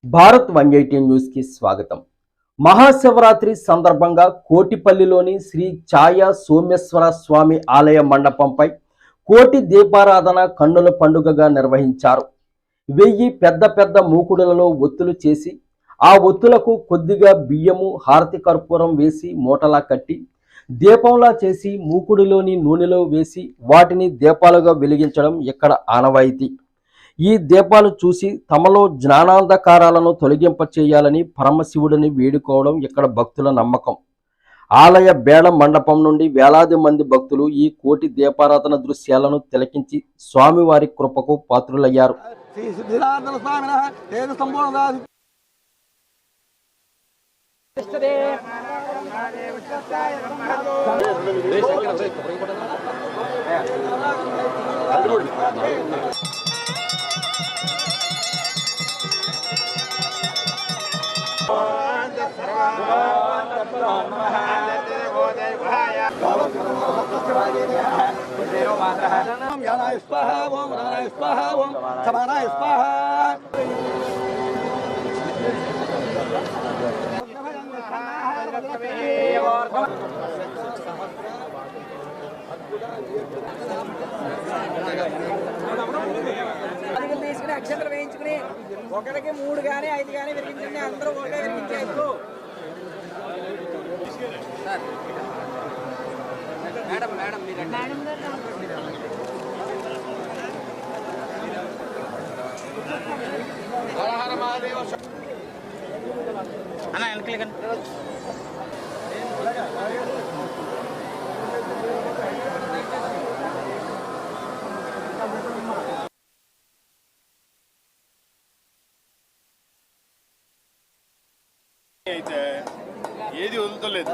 Bharat 180 news కి స్వాగతం. మహాశివరాత్రి సందర్భంగా కోటిపల్లిలోని శ్రీ ఛాయ సోమేశ్వర స్వామి ఆలయ మండపంపై కోటి దీపారాధన కన్నుల పండుగగా నిర్వహించారు. 1000 పెద్ద పెద్ద మూకుడులలో ఒత్తులు చేసి ఆ ఒత్తులకు కొద్దిగా బియ్యము హారతి కర్పూరం వేసి మూటలా కట్టి దీపంలా చేసి మూకుడిలోని నూనెలో వేసి వాటిని దీపాలుగా వెలిగించడం ఇక్కడ ఆనవాయితీ. ఈ దీపాలు చూసి తమలో జ్ఞానాంధకారాలను తొలగింపచేయాలని పరమశివుడిని వేడుకోవడం ఇక్కడ భక్తుల నమ్మకం. ఆలయ బేడ మండపం నుండి వేలాది మంది భక్తులు ఈ కోటి దీపారాధన దృశ్యాలను తిలకించి స్వామివారి కృపకు పాత్రులయ్యారు. తీసుకుని అక్షంతలు వేయించుకుని ఒకరికి 3 కానీ 5 కానీ విరిగించండి. అందరూ ఒకే విరిగించేందుకు మేడం అన్న వెనకలి అయితే ఏది వదులుతలేదు.